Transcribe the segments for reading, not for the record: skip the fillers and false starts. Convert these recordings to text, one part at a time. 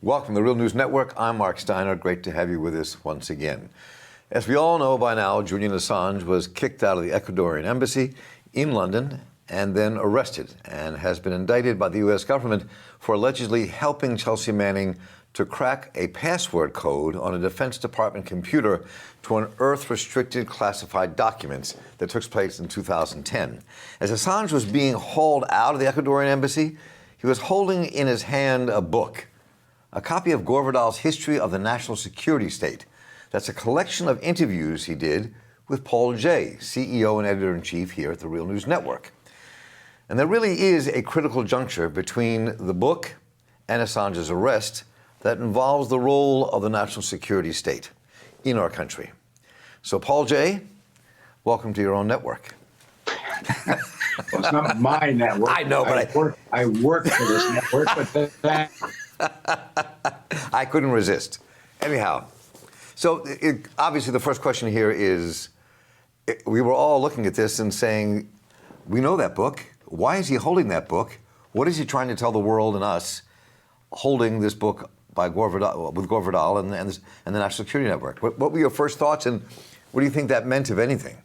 Welcome to the Real News Network. I'm Mark Steiner. Great to have you with us once again. As we all know by now, Julian Assange was kicked out of the Ecuadorian embassy in London and then arrested and has been indicted by the U.S. government for allegedly helping Chelsea Manning to crack a password code on a Defense Department computer to unearth restricted classified documents that took place in 2010. As Assange was being hauled out of the Ecuadorian embassy, he was holding in his hand a book, a copy of Gore Vidal's History of the National Security State. That's a collection of interviews he did with Paul Jay, CEO and editor-in-chief here at the Real News Network. And there really is a critical juncture between the book and Assange's arrest that involves the role of the national security state in our country. So, Paul Jay, welcome to your own network. Well, it's not my network. I know, but I work for this network, but that I couldn't resist. Anyhow, so obviously the first question here is, we were all looking at this and saying, we know that book. Why is he holding that book? What is he trying to tell the world and us holding this book by Gore Vidal, with Gore Vidal and the National Security Network? What were your first thoughts, and what do you think that meant, if anything?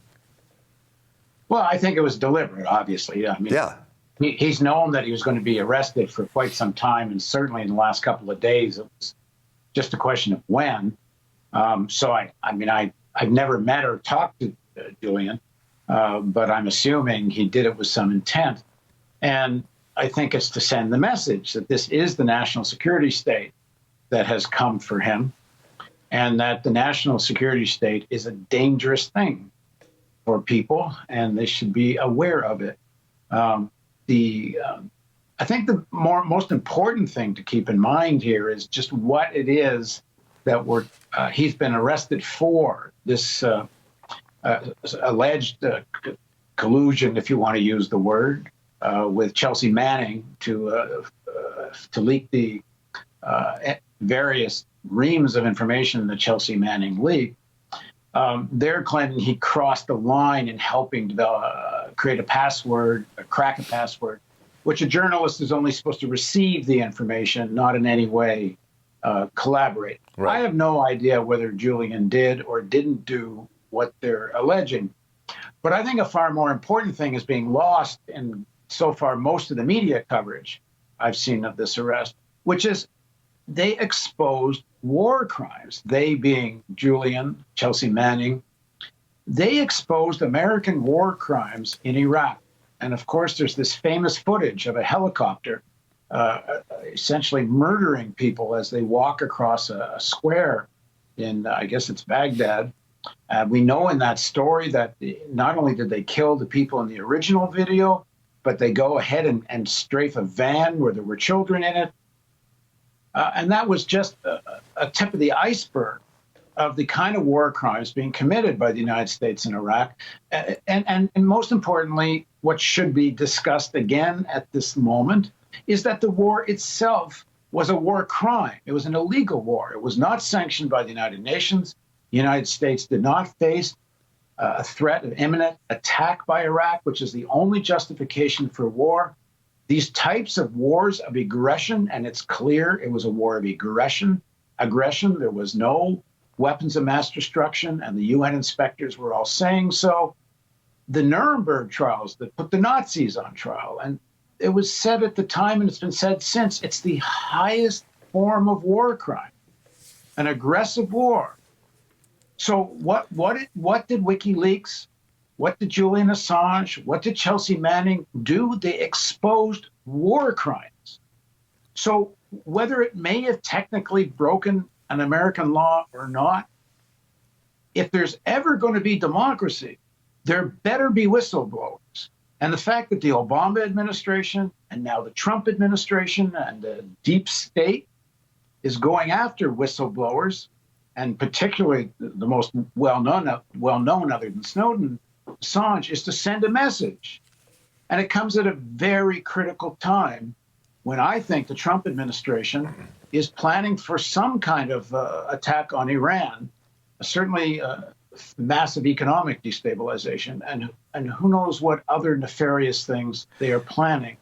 Well, I think it was deliberate, obviously. I mean, yeah. He's known that he was going to be arrested for quite some time, and certainly in the last couple of days, it was just a question of when. So I've never met or talked to Julian, but I'm assuming he did it with some intent. And I think it's to send the message that this is the national security state that has come for him, and that the national security state is a dangerous thing for people, and they should be aware of it. I think the most important thing to keep in mind here is just what it is that he's been arrested for. This alleged collusion, if you want to use the word, with Chelsea Manning to leak the various reams of information that Chelsea Manning leaked. They're claiming he crossed the line in helping create a password, crack a password, which a journalist is only supposed to receive the information, not in any way collaborate. Right. I have no idea whether Julian did or didn't do what they're alleging. But I think a far more important thing is being lost in, so far, most of the media coverage I've seen of this arrest, which is they exposed war crimes. They being Julian, Chelsea Manning, they exposed American war crimes in Iraq. And of course, there's this famous footage of a helicopter essentially murdering people as they walk across a square in, I guess it's Baghdad. We know in that story that not only did they kill the people in the original video, but they go ahead and strafe a van where there were children in it. And that was just a tip of the iceberg of the kind of war crimes being committed by the United States in Iraq. And most importantly, what should be discussed again at this moment is that the war itself was a war crime. It was an illegal war. It was not sanctioned by the United Nations. The United States did not face a threat of imminent attack by Iraq, which is the only justification for war. These types of wars of aggression, and it's clear it was a war of aggression. There was no weapons of mass destruction, and the UN inspectors were all saying so. The Nuremberg trials that put the Nazis on trial, and it was said at the time, and it's been said since, it's the highest form of war crime, an aggressive war. So what did Wikileaks, what did Julian Assange, what did Chelsea Manning do? They exposed war crimes. So whether it may have technically broken an American law or not, if there's ever going to be democracy, there better be whistleblowers. And the fact that the Obama administration and now the Trump administration and the deep state is going after whistleblowers, and particularly the most well-known other than Snowden, Assange, is to send a message. And it comes at a very critical time when I think the Trump administration is planning for some kind of attack on Iran, certainly massive economic destabilization, and who knows what other nefarious things they are planning.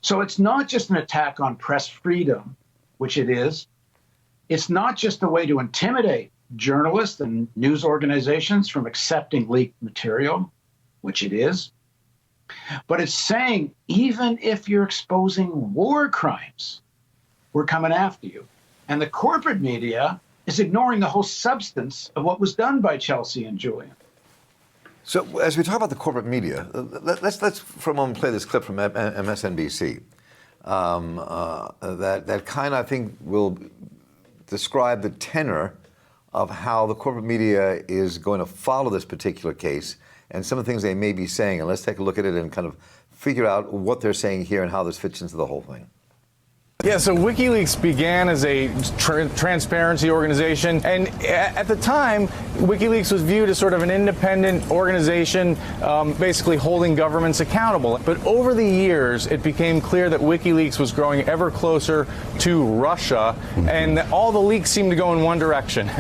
So it's not just an attack on press freedom, which it is. It's not just a way to intimidate journalists and news organizations from accepting leaked material, which it is, but it's saying, even if you're exposing war crimes, we're coming after you. And the corporate media is ignoring the whole substance of what was done by Chelsea and Julian. So as we talk about the corporate media, let's for a moment play this clip from MSNBC. That kind of, I think, will describe the tenor of how the corporate media is going to follow this particular case and some of the things they may be saying. And let's take a look at it and kind of figure out what they're saying here and how this fits into the whole thing. Yeah, so WikiLeaks began as a transparency organization, and at the time, WikiLeaks was viewed as sort of an independent organization, basically holding governments accountable. But over the years, it became clear that WikiLeaks was growing ever closer to Russia, and that all the leaks seemed to go in one direction.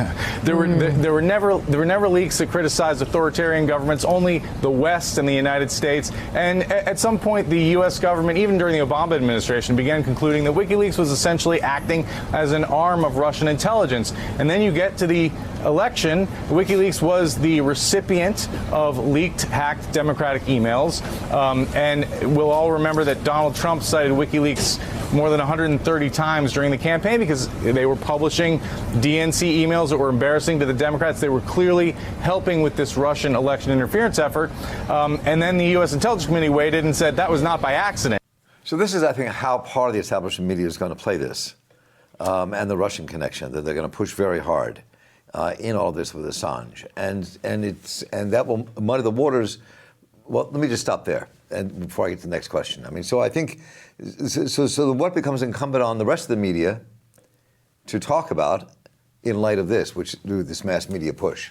There were never leaks that criticized authoritarian governments, only the West and the United States. And at some point, the U.S. government, even during the Obama administration, began concluding that WikiLeaks was essentially acting as an arm of Russian intelligence. And then you get to the election. WikiLeaks was the recipient of leaked, hacked Democratic emails. And we'll all remember that Donald Trump cited WikiLeaks more than 130 times during the campaign because they were publishing DNC emails that were embarrassing to the Democrats. They were clearly helping with this Russian election interference effort. And then the U.S. Intelligence Committee weighed in and said that was not by accident. So this is, I think, how part of the establishment media is going to play this, and the Russian connection, that they're going to push very hard in all of this with Assange, and that will muddy the waters. Well, let me just stop there, and before I get to the next question. I mean, so I think, so what becomes incumbent on the rest of the media to talk about in light of this, this mass media push?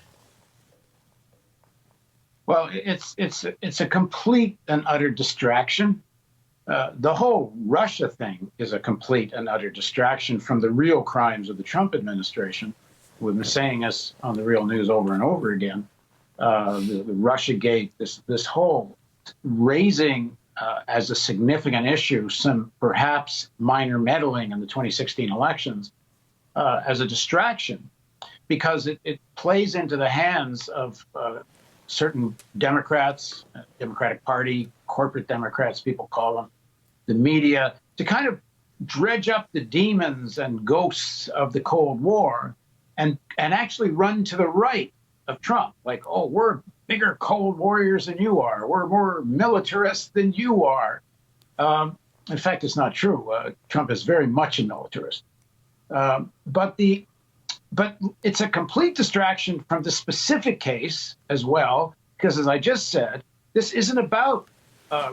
Well, it's a complete and utter distraction. The whole Russia thing is a complete and utter distraction from the real crimes of the Trump administration. We've been saying this on the Real News over and over again. The Russiagate, this whole raising as a significant issue some perhaps minor meddling in the 2016 elections as a distraction, because it plays into the hands of certain Democrats, Democratic Party, corporate Democrats, people call them, the media, to kind of dredge up the demons and ghosts of the Cold War and actually run to the right of Trump. Like, oh, we're bigger Cold Warriors than you are. We're more militarist than you are. In fact, it's not true. Trump is very much a militarist. But it's a complete distraction from the specific case as well, because as I just said, this isn't about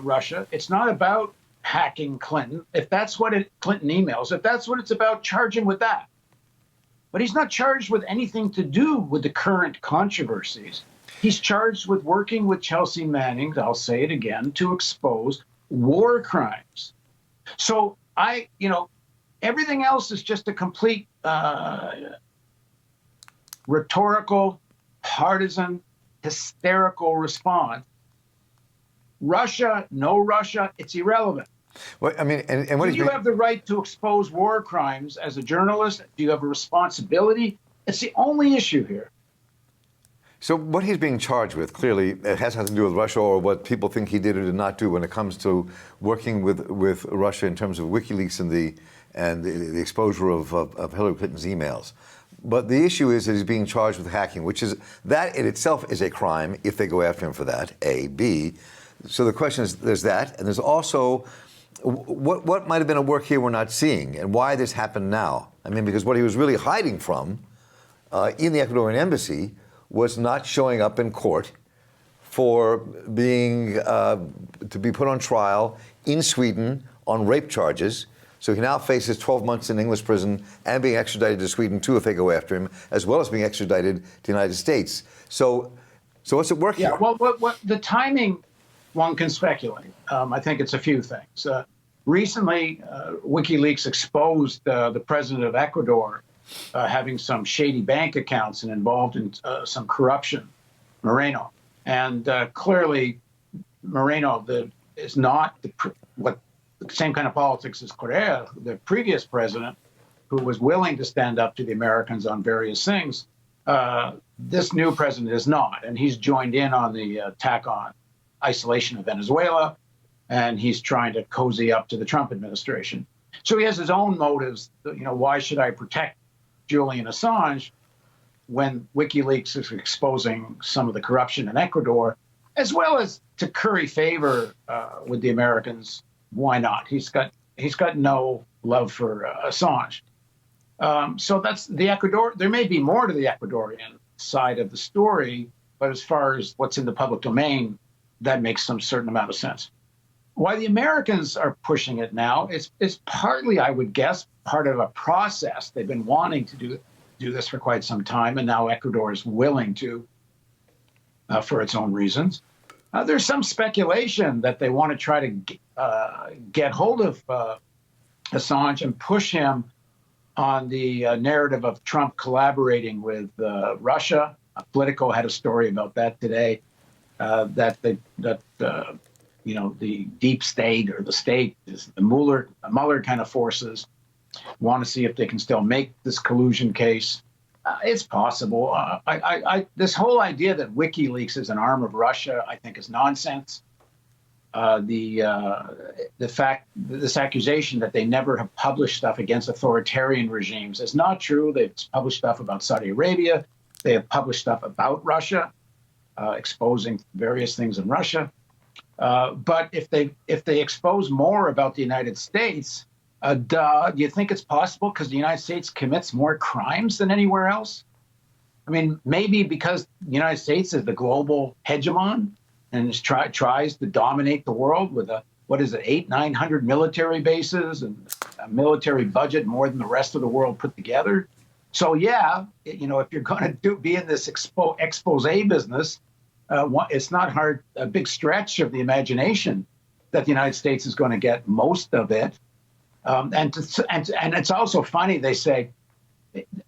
Russia. It's not about hacking Clinton. If that's what Clinton emails, if that's what it's about, charge him with that. But he's not charged with anything to do with the current controversies. He's charged with working with Chelsea Manning, I'll say it again, to expose war crimes. So everything else is just a complete rhetorical, partisan, hysterical response. Russia, no Russia, it's irrelevant. Well, I mean, and what do you have the right to expose war crimes as a journalist? Do you have a responsibility? It's the only issue here. So what he's being charged with, clearly, it has nothing to do with Russia or what people think he did or did not do when it comes to working with Russia in terms of WikiLeaks and the exposure of Hillary Clinton's emails. But the issue is that he's being charged with hacking, which is, that in itself is a crime if they go after him for that, A. B. So the question is, there's that, and there's also what might have been at work here we're not seeing, and why this happened now. I mean, because what he was really hiding from in the Ecuadorian embassy was not showing up in court for being to be put on trial in Sweden on rape charges. So he now faces 12 months in English prison and being extradited to Sweden too if they go after him, as well as being extradited to the United States. So what's at work here? Yeah, well, what the timing, one can speculate. I think it's a few things. Recently, WikiLeaks exposed the president of Ecuador having some shady bank accounts and involved in some corruption, Moreno. And clearly, Moreno is not what the same kind of politics as Correa, the previous president, who was willing to stand up to the Americans on various things. This new president is not, and he's joined in on the attack on isolation of Venezuela, and he's trying to cozy up to the Trump administration. So he has his own motives. Why should I protect Julian Assange when WikiLeaks is exposing some of the corruption in Ecuador, as well as to curry favor with the Americans? Why not? He's got no love for Assange. So that's the Ecuador. There may be more to the Ecuadorian side of the story, but as far as what's in the public domain, that makes some certain amount of sense. Why the Americans are pushing it now is partly, I would guess, part of a process. They've been wanting to do this for quite some time, and now Ecuador is willing to, for its own reasons. There's some speculation that they want to try to get hold of Assange and push him on the narrative of Trump collaborating with Russia. Politico had a story about that today. That the deep state, or the state, is the Mueller kind of forces, want to see if they can still make this collusion case. It's possible. This whole idea that WikiLeaks is an arm of Russia, I think, is nonsense. The fact, this accusation that they never have published stuff against authoritarian regimes is not true. They've published stuff about Saudi Arabia. They have published stuff about Russia, exposing various things in Russia. But if they expose more about the United States, do you think it's possible because the United States commits more crimes than anywhere else? I mean, maybe because the United States is the global hegemon and tries to dominate the world with 800-900 military bases and a military budget more than the rest of the world put together. So yeah, if you're going to be in this expose business, it's not hard, a big stretch of the imagination that the United States is going to get most of it. And it's also funny, they say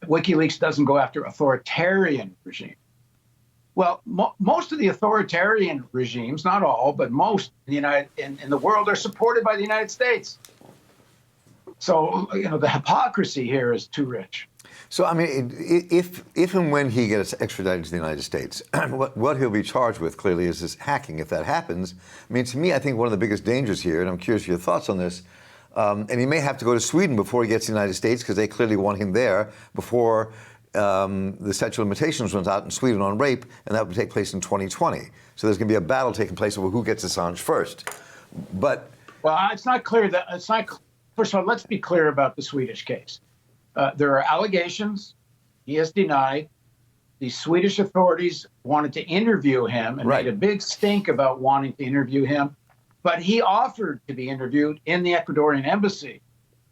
WikiLeaks doesn't go after authoritarian regimes. Well, most of the authoritarian regimes, not all, but most in the world are supported by the United States. So, the hypocrisy here is too rich. So, I mean, if and when he gets extradited to the United States, what he'll be charged with clearly is this hacking. If that happens, I mean, to me, I think one of the biggest dangers here, and I'm curious your thoughts on this, and he may have to go to Sweden before he gets to the United States because they clearly want him there before the statute of limitations runs out in Sweden on rape, and that would take place in 2020. So there's going to be a battle taking place over who gets Assange first. But it's not clear that it's not. First of all, let's be clear about the Swedish case. There are allegations. He has denied. The Swedish authorities wanted to interview him and made a big stink about wanting to interview him. But he offered to be interviewed in the Ecuadorian embassy.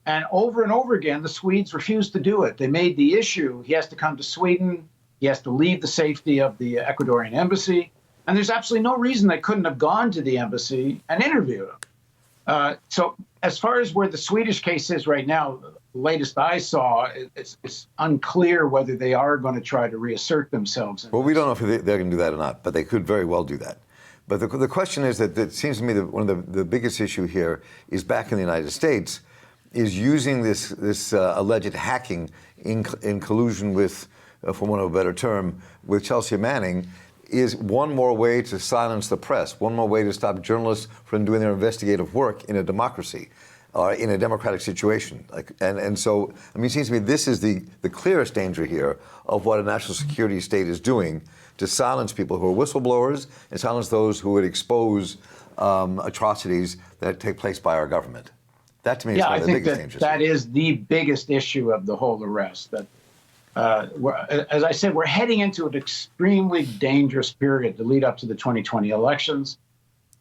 And over again, the Swedes refused to do it. They made the issue, he has to come to Sweden. He has to leave the safety of the Ecuadorian embassy. And there's absolutely no reason they couldn't have gone to the embassy and interviewed him. So as far as where the Swedish case is right now, the latest I saw, it's unclear whether they are going to try to reassert themselves. Well, we don't know if they're going to do that or not, but they could very well do that. But the question is that it seems to me that one of the biggest issue here is back in the United States, is using this alleged hacking in collusion with, for want of a better term, with Chelsea Manning, is one more way to silence the press, one more way to stop journalists from doing their investigative work in a democracy, or in a democratic situation. And so, I mean, it seems to me this is the clearest danger here of what a national security state is doing to silence people who are whistleblowers and silence those who would expose atrocities that take place by our government. That, to me, is one of the biggest dangers. That is the biggest issue of the whole arrest. That, as I said, we're heading into an extremely dangerous period to lead up to the 2020 elections.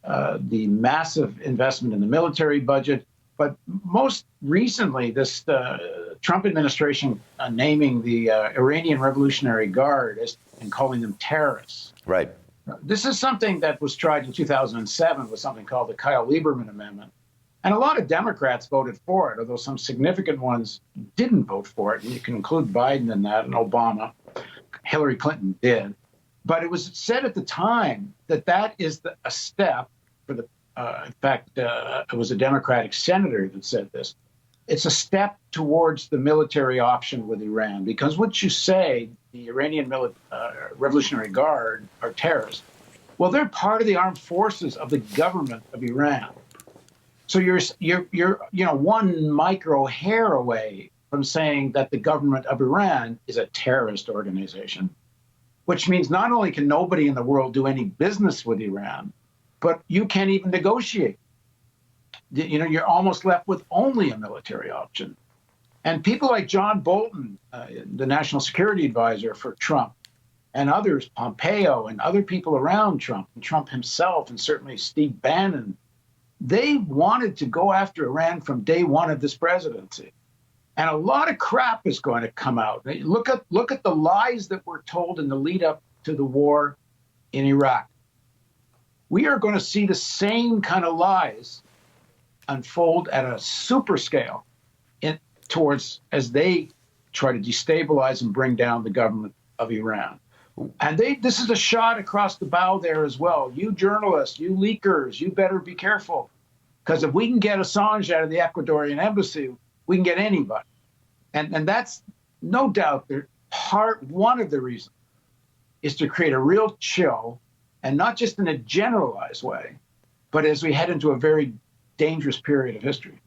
The massive investment in the military budget, but most recently, this Trump administration naming the Iranian Revolutionary Guard and calling them terrorists. Right. This is something that was tried in 2007 with something called the Kyle Lieberman Amendment. And a lot of Democrats voted for it, although some significant ones didn't vote for it. And you can include Biden in that and Obama. Hillary Clinton did. But it was said at the time that is a step for the, in fact, it was a Democratic senator that said this, it's a step towards the military option with Iran, because what you say, the Iranian Revolutionary Guard are terrorists. Well, they're part of the armed forces of the government of Iran. So you're one micro hair away from saying that the government of Iran is a terrorist organization, which means not only can nobody in the world do any business with Iran, but you can't even negotiate. You're almost left with only a military option. And people like John Bolton, the national security advisor for Trump, and others, Pompeo and other people around Trump, and Trump himself, and certainly Steve Bannon, they wanted to go after Iran from day one of this presidency. And a lot of crap is going to come out. Look at the lies that were told in the lead up to the war in Iraq. We are going to see the same kind of lies unfold at a super scale towards as they try to destabilize and bring down the government of Iran. And this is a shot across the bow there as well. You journalists, you leakers, you better be careful. Because if we can get Assange out of the Ecuadorian embassy, we can get anybody. And that's no doubt one of the reasons is to create a real chill, and not just in a generalized way, but as we head into a very dangerous period of history.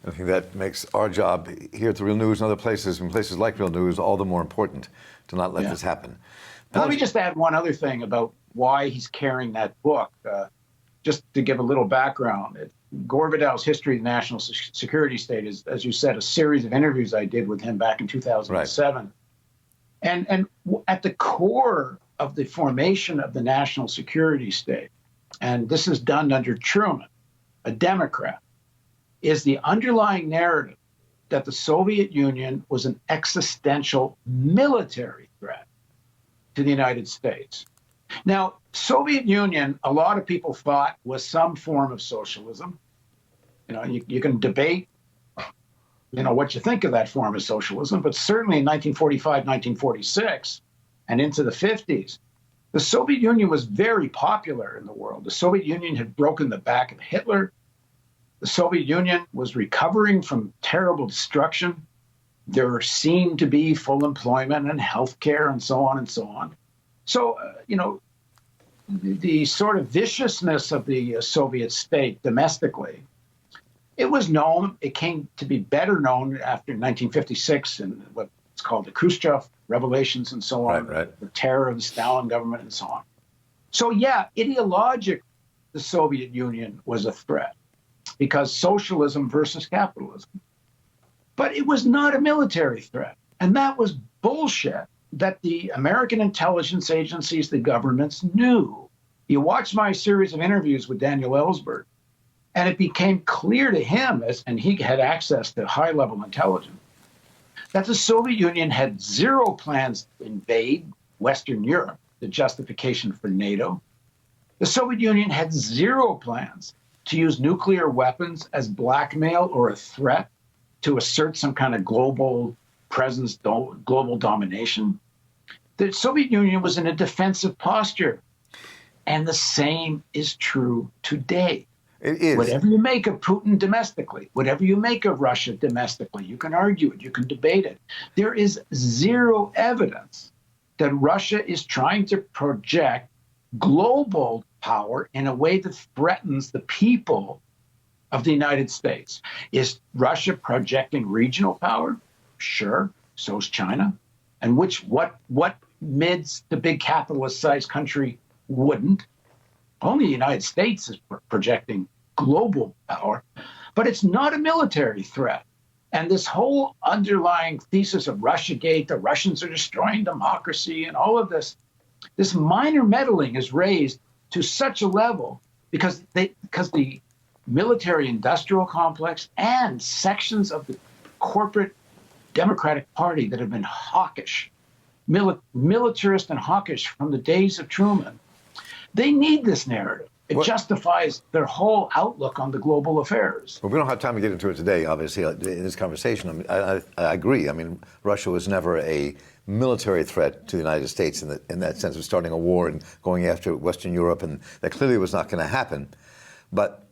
I think that makes our job here at the Real News and other places, and places like Real News, all the more important to not let this happen. Let me just add one other thing about why he's carrying that book, just to give a little background. Gore Vidal's History of the National Security State is, as you said, a series of interviews I did with him back in 2007. Right. And at the core of the formation of the national security state, and this is done under Truman, a Democrat, is the underlying narrative that the Soviet Union was an existential military threat to the United States. Now, Soviet Union, a lot of people thought was some form of socialism. You can debate, what you think of that form of socialism, but certainly in 1945, 1946, and into the 50s, the Soviet Union was very popular in the world. The Soviet Union had broken the back of Hitler. The Soviet Union was recovering from terrible destruction. There seemed to be full employment and healthcare and so on and so on. So, the sort of viciousness of the Soviet state domestically, it was known. It came to be better known after 1956 and what's called the Khrushchev revelations and so on, right. The terror of the Stalin government and so on. So, ideologically, the Soviet Union was a threat because socialism versus capitalism. But it was not a military threat. And that was bullshit that the American intelligence agencies, the governments knew. You watch my series of interviews with Daniel Ellsberg, and it became clear to him, and he had access to high-level intelligence, that the Soviet Union had zero plans to invade Western Europe, the justification for NATO. The Soviet Union had zero plans to use nuclear weapons as blackmail or a threat to assert some kind of global presence, global domination. The Soviet Union was in a defensive posture. And the same is true today. It is. Whatever you make of Putin domestically, whatever you make of Russia domestically, you can argue it, you can debate it. There is zero evidence that Russia is trying to project global power in a way that threatens the people of the United States. Is Russia projecting regional power? Sure, so is China. And what mids the big capitalist-sized country wouldn't? Only the United States is projecting global power, but it's not a military threat. And this whole underlying thesis of Russiagate, the Russians are destroying democracy, and all of this minor meddling is raised to such a level because the military-industrial complex and sections of the corporate Democratic Party that have been hawkish, militarist and hawkish from the days of Truman, they need this narrative. It justifies their whole outlook on the global affairs. Well, we don't have time to get into it today, obviously, in this conversation. I agree. I mean, Russia was never a military threat to the United States in that sense of starting a war and going after Western Europe, and that clearly was not going to happen. But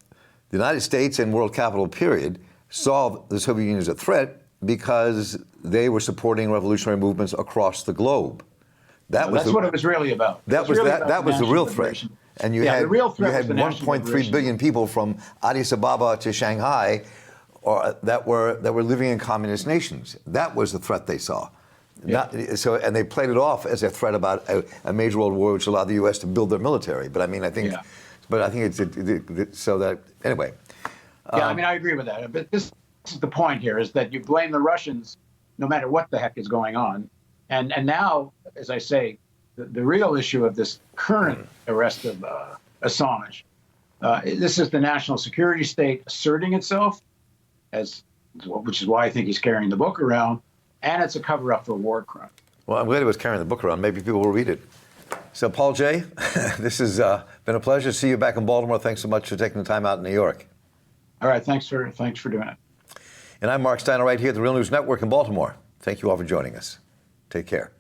the United States and world capital, period, saw the Soviet Union as a threat because they were supporting revolutionary movements across the globe. That's what it was really about. That was the real threat. And you had the real threat was the 1.3 billion people from Addis Ababa to Shanghai, that were living in communist nations. That was the threat they saw. Yeah. And they played it off as a threat about a major world war, which allowed the U.S. to build their military. But I mean, I think it's so that anyway. Yeah, I mean, I agree with that. But this is the point here: is that you blame the Russians, no matter what the heck is going on, and now, as I say, the real issue of this current arrest of Assange, this is the national security state asserting itself, which is why I think he's carrying the book around, and it's a cover-up for a war crime. Well, I'm glad he was carrying the book around. Maybe people will read it. So, Paul J., this has been a pleasure to see you back in Baltimore. Thanks so much for taking the time out in New York. All right, thanks for doing it. And I'm Mark Steiner right here at the Real News Network in Baltimore. Thank you all for joining us. Take care.